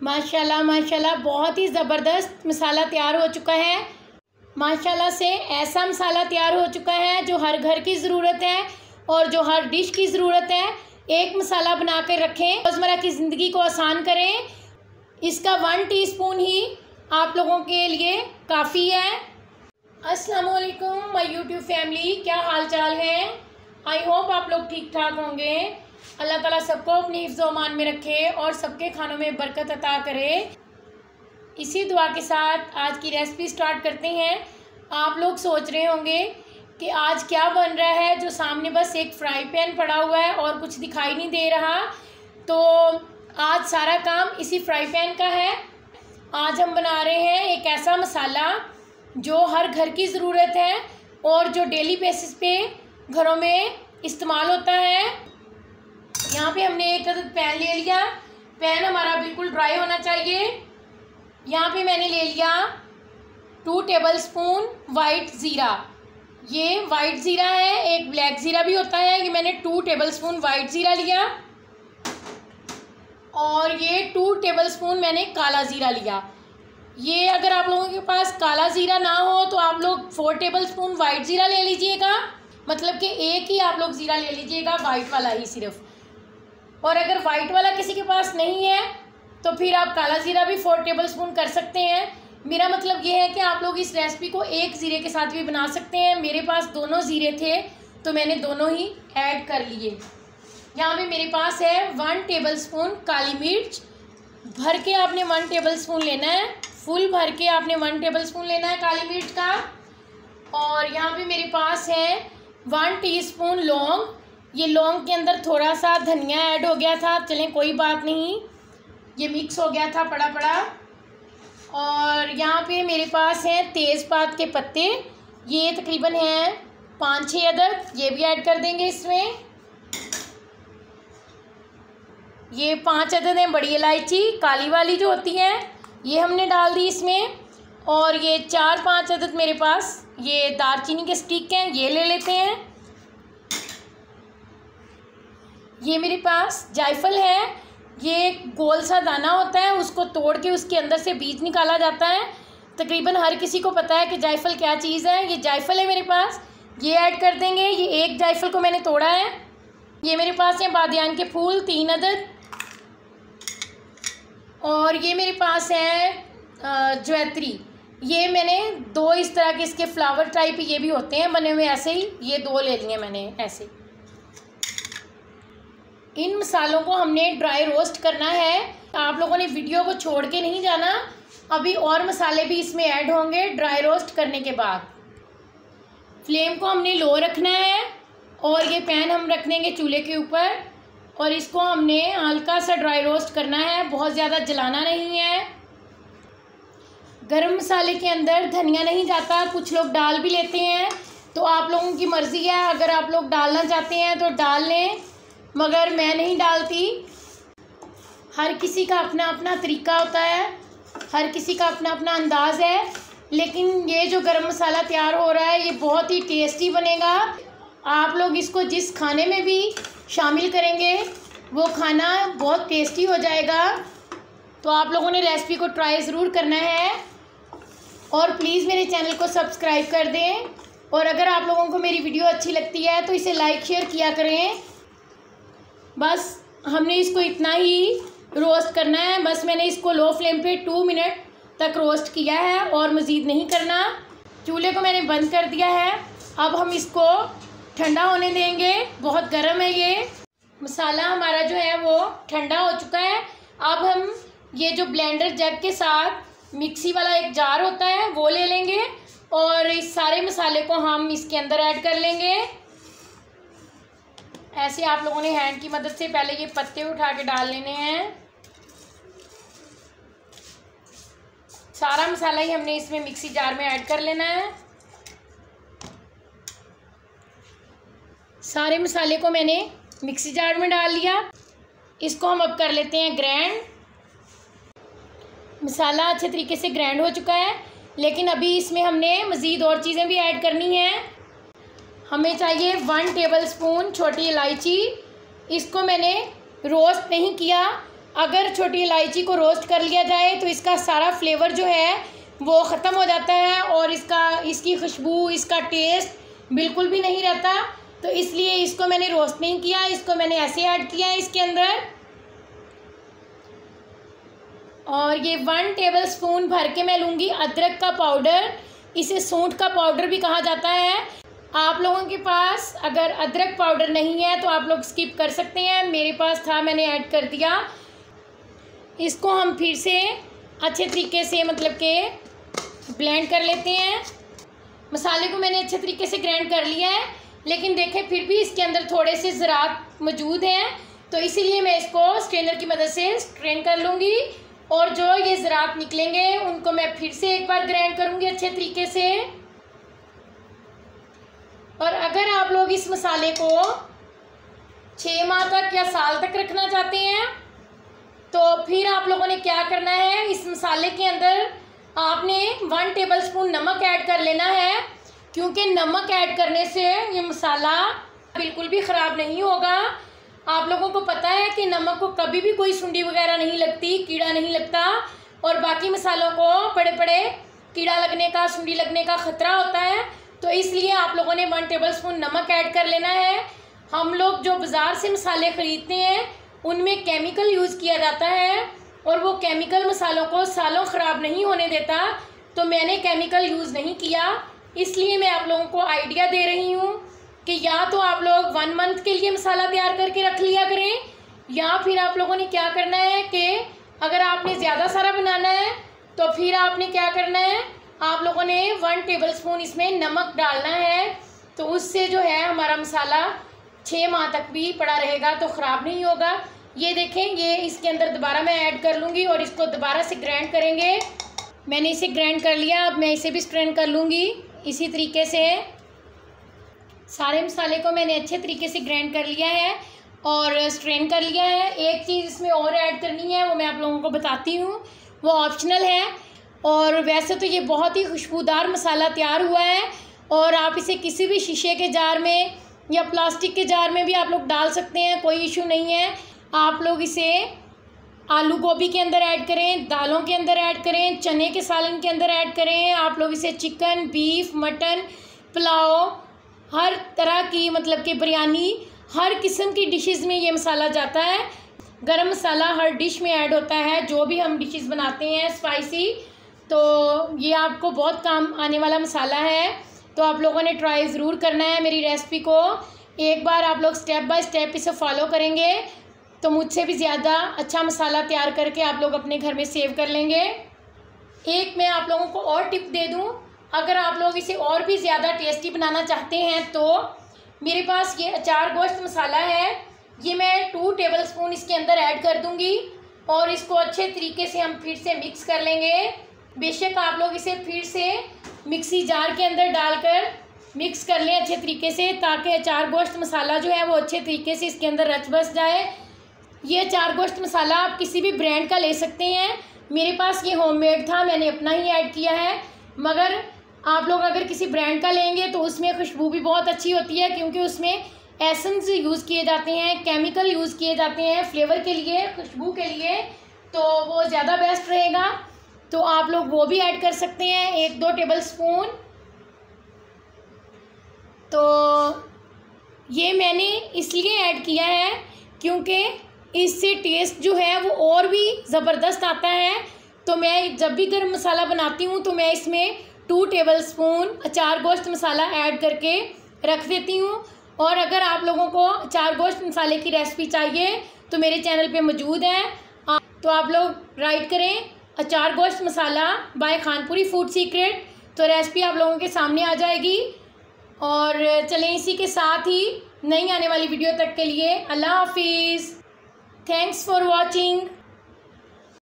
माशाल्लाह माशाल्लाह बहुत ही ज़बरदस्त मसाला तैयार हो चुका है। माशाल्लाह से ऐसा मसाला तैयार हो चुका है जो हर घर की ज़रूरत है और जो हर डिश की ज़रूरत है। एक मसाला बना कर रखें, रोज़मर्रा की ज़िंदगी को आसान करें। इसका 1 टीस्पून ही आप लोगों के लिए काफ़ी है। अस्सलाम वालेकुम माय यूट्यूब फैमिली, क्या हाल चाल है। आई होप आप लोग ठीक ठाक होंगे। अल्लाह ताला सबको अपनी हिफ्ज़ व अमान में रखे और सबके खानों में बरकत अता करे। इसी दुआ के साथ आज की रेसिपी स्टार्ट करते हैं। आप लोग सोच रहे होंगे कि आज क्या बन रहा है, जो सामने बस एक फ्राई पैन पड़ा हुआ है और कुछ दिखाई नहीं दे रहा। तो आज सारा काम इसी फ्राई पैन का है। आज हम बना रहे हैं एक ऐसा मसाला जो हर घर की ज़रूरत है और जो डेली बेसिस पे घरों में इस्तेमाल होता है। यहाँ पे हमने एक पैन ले लिया। पैन हमारा बिल्कुल ड्राई होना चाहिए। यहाँ पे मैंने ले लिया 2 टेबलस्पून वाइट ज़ीरा। ये वाइट ज़ीरा है, एक ब्लैक ज़ीरा भी होता है। ये मैंने 2 टेबलस्पून वाइट ज़ीरा लिया और ये 2 टेबलस्पून मैंने काला ज़ीरा लिया। ये अगर आप लोगों के पास काला ज़ीरा ना हो तो आप लोग 4 टेबलस्पून वाइट ज़ीरा ले लीजिएगा, मतलब कि एक ही आप लोग ज़ीरा ले लीजिएगा, वाइट वाला ही सिर्फ। और अगर वाइट वाला किसी के पास नहीं है तो फिर आप काला ज़ीरा भी 4 टेबलस्पून कर सकते हैं। मेरा मतलब ये है कि आप लोग इस रेसिपी को एक ज़ीरे के साथ भी बना सकते हैं। मेरे पास दोनों ज़ीरे थे तो मैंने दोनों ही ऐड कर लिए। यहाँ पे मेरे पास है 1 टेबलस्पून काली मिर्च। भर के आपने 1 टेबलस्पून लेना है, फुल भर के आपने 1 टेबलस्पून लेना है काली मिर्च का। और यहाँ पे मेरे पास है 1 टीस्पून लौंग। ये लौंग के अंदर थोड़ा सा धनिया ऐड हो गया था, चलें कोई बात नहीं, ये मिक्स हो गया था पड़ा पड़ा। और यहाँ पे मेरे पास हैं तेज़पात के पत्ते। ये तकरीबन हैं 5-6 अदद, ये भी ऐड कर देंगे इसमें। ये 5 अदद हैं बड़ी इलायची काली वाली जो होती है, ये हमने डाल दी इसमें। और ये 4-5 अदद मेरे पास ये दालचीनी के स्टिक हैं, ये ले लेते हैं। ये मेरे पास जायफल है। ये गोल सा दाना होता है, उसको तोड़ के उसके अंदर से बीज निकाला जाता है। तकरीबन हर किसी को पता है कि जायफल क्या चीज़ है। ये जायफल है मेरे पास, ये ऐड कर देंगे। ये एक जायफल को मैंने तोड़ा है। ये मेरे पास है बादियान के फूल 3 अदद। और ये मेरे पास है जवैत्री। ये मैंने 2 इस तरह के इसके फ्लावर टाइप ये भी होते हैं बने हुए ऐसे ही, ये 2 ले लिए मैंने ऐसे। इन मसालों को हमने ड्राई रोस्ट करना है। आप लोगों ने वीडियो को छोड़ के नहीं जाना, अभी और मसाले भी इसमें ऐड होंगे ड्राई रोस्ट करने के बाद। फ्लेम को हमने लो रखना है और ये पैन हम रख देंगे चूल्हे के ऊपर और इसको हमने हल्का सा ड्राई रोस्ट करना है, बहुत ज़्यादा जलाना नहीं है। गरम मसाले के अंदर धनिया नहीं जाता, कुछ लोग डाल भी लेते हैं, तो आप लोगों की मर्ज़ी है। अगर आप लोग डालना चाहते हैं तो डाल लें, मगर मैं नहीं डालती। हर किसी का अपना अपना तरीका होता है, हर किसी का अपना अपना अंदाज़ है। लेकिन ये जो गरम मसाला तैयार हो रहा है ये बहुत ही टेस्टी बनेगा। आप लोग इसको जिस खाने में भी शामिल करेंगे वो खाना बहुत टेस्टी हो जाएगा। तो आप लोगों ने रेसिपी को ट्राई ज़रूर करना है और प्लीज़ मेरे चैनल को सब्सक्राइब कर दें। और अगर आप लोगों को मेरी वीडियो अच्छी लगती है तो इसे लाइक शेयर किया करें। बस हमने इसको इतना ही रोस्ट करना है। बस मैंने इसको लो फ्लेम पे 2 मिनट तक रोस्ट किया है और मज़ीद नहीं करना। चूल्हे को मैंने बंद कर दिया है। अब हम इसको ठंडा होने देंगे, बहुत गर्म है ये मसाला हमारा जो है वो ठंडा हो चुका है। अब हम ये जो ब्लेंडर जग के साथ मिक्सी वाला एक जार होता है वो ले लेंगे और इस सारे मसाले को हम इसके अंदर ऐड कर लेंगे। ऐसे आप लोगों ने हैंड की मदद से पहले ये पत्ते उठा के डाल लेने हैं। सारा मसाला ही हमने इसमें मिक्सी जार में ऐड कर लेना है। सारे मसाले को मैंने मिक्सी जार में डाल लिया। इसको हम अब कर लेते हैं ग्राइंड। मसाला अच्छे तरीके से ग्राइंड हो चुका है, लेकिन अभी इसमें हमने मज़ीद और चीज़ें भी ऐड करनी हैं। हमें चाहिए 1 टेबलस्पून छोटी इलायची। इसको मैंने रोस्ट नहीं किया, अगर छोटी इलायची को रोस्ट कर लिया जाए तो इसका सारा फ्लेवर जो है वो ख़त्म हो जाता है और इसकी खुशबू, इसका टेस्ट बिल्कुल भी नहीं रहता। तो इसलिए इसको मैंने रोस्ट नहीं किया, इसको मैंने ऐसे ऐड किया है इसके अंदर। और ये 1 टेबलस्पून भर के मैं लूँगी अदरक का पाउडर। इसे सूंठ का पाउडर भी कहा जाता है। आप लोगों के पास अगर अदरक पाउडर नहीं है तो आप लोग स्किप कर सकते हैं, मेरे पास था, मैंने ऐड कर दिया। इसको हम फिर से अच्छे तरीके से मतलब के ब्लेंड कर लेते हैं। मसाले को मैंने अच्छे तरीके से ग्राइंड कर लिया है, लेकिन देखें फिर भी इसके अंदर थोड़े से ज़रात मौजूद हैं, तो इसीलिए मैं इसको स्ट्रेनर की मदद से स्ट्रेन कर लूँगी। और जो ये ज़रात निकलेंगे उनको मैं फिर से एक बार ग्राइंड करूँगी अच्छे तरीके से। और अगर आप लोग इस मसाले को 6 माह तक या साल तक रखना चाहते हैं तो फिर आप लोगों ने क्या करना है, इस मसाले के अंदर आपने 1 टेबलस्पून नमक ऐड कर लेना है, क्योंकि नमक ऐड करने से ये मसाला बिल्कुल भी ख़राब नहीं होगा। आप लोगों को पता है कि नमक को कभी भी कोई सुंडी वगैरह नहीं लगती, कीड़ा नहीं लगता, और बाकी मसालों को बड़े बड़े कीड़ा लगने का, सुंडी लगने का ख़तरा होता है। तो इसलिए आप लोगों ने 1 टेबलस्पून नमक ऐड कर लेना है। हम लोग जो बाज़ार से मसाले ख़रीदते हैं उनमें केमिकल यूज़ किया जाता है और वो केमिकल मसालों को सालों ख़राब नहीं होने देता, तो मैंने केमिकल यूज़ नहीं किया। इसलिए मैं आप लोगों को आइडिया दे रही हूँ कि या तो आप लोग 1 मंथ के लिए मसाला तैयार करके रख लिया करें, या फिर आप लोगों ने क्या करना है कि अगर आपने ज़्यादा सारा बनाना है तो फिर आपने क्या करना है, आप लोगों ने 1 टेबलस्पून इसमें नमक डालना है। तो उससे जो है हमारा मसाला 6 माह तक भी पड़ा रहेगा, तो ख़राब नहीं होगा। ये देखें, ये इसके अंदर दोबारा मैं ऐड कर लूँगी और इसको दोबारा से ग्राइंड करेंगे। मैंने इसे ग्राइंड कर लिया, अब मैं इसे भी स्ट्रेन कर लूँगी। इसी तरीके से सारे मसाले को मैंने अच्छे तरीके से ग्राइंड कर लिया है और स्ट्रेन कर लिया है। एक चीज़ इसमें और ऐड करनी है, वो मैं आप लोगों को बताती हूँ, वो ऑप्शनल है। और वैसे तो ये बहुत ही खुशबूदार मसाला तैयार हुआ है और आप इसे किसी भी शीशे के जार में या प्लास्टिक के जार में भी आप लोग डाल सकते हैं, कोई इशू नहीं है। आप लोग इसे आलू गोभी के अंदर ऐड करें, दालों के अंदर ऐड करें, चने के सालन के अंदर ऐड करें। आप लोग इसे चिकन, बीफ, मटन, पुलाव, हर तरह की मतलब कि बिरयानी, हर किस्म की डिशेस में ये मसाला जाता है। गरम मसाला हर डिश में ऐड होता है, जो भी हम डिशेस बनाते हैं स्पाइसी, तो ये आपको बहुत काम आने वाला मसाला है। तो आप लोगों ने ट्राई ज़रूर करना है मेरी रेसिपी को। एक बार आप लोग स्टेप बाय स्टेप इसे फॉलो करेंगे तो मुझसे भी ज़्यादा अच्छा मसाला तैयार करके आप लोग अपने घर में सेव कर लेंगे। एक मैं आप लोगों को और टिप दे दूं, अगर आप लोग इसे और भी ज़्यादा टेस्टी बनाना चाहते हैं तो मेरे पास ये अचार गोश्त मसाला है, ये मैं 2 टेबलस्पून इसके अंदर ऐड कर दूंगी और इसको अच्छे तरीके से हम फिर से मिक्स कर लेंगे। बेशक आप लोग इसे फिर से मिक्सी जार के अंदर डालकर मिक्स कर लें अच्छे तरीके से, ताकि अचार गोश्त मसाला जो है वो अच्छे तरीके से इसके अंदर रच बस जाए। ये अचार गोश्त मसाला आप किसी भी ब्रांड का ले सकते हैं, मेरे पास ये होममेड था, मैंने अपना ही ऐड किया है। मगर आप लोग अगर किसी ब्रांड का लेंगे तो उसमें खुशबू भी बहुत अच्छी होती है, क्योंकि उसमें एसेंस यूज़ किए जाते हैं, केमिकल यूज़ किए जाते हैं फ्लेवर के लिए, खुशबू के लिए, तो वो ज़्यादा बेस्ट रहेगा। तो आप लोग वो भी ऐड कर सकते हैं 1-2 टेबलस्पून। तो ये मैंने इसलिए ऐड किया है क्योंकि इससे टेस्ट जो है वो और भी ज़बरदस्त आता है। तो मैं जब भी गरम मसाला बनाती हूँ तो मैं इसमें 2 टेबलस्पून अचार गोश्त मसाला ऐड करके रख देती हूँ। और अगर आप लोगों को अचार गोश्त मसाले की रेसिपी चाहिए तो मेरे चैनल पे मौजूद है, तो आप लोग राइट करें अचार गोश्त मसाला बाय खानपुरी फूड सीक्रेट, तो रेसिपी आप लोगों के सामने आ जाएगी। और चलें इसी के साथ ही नई आने वाली वीडियो तक के लिए अल्लाह हाफिज़। Thanks for watching.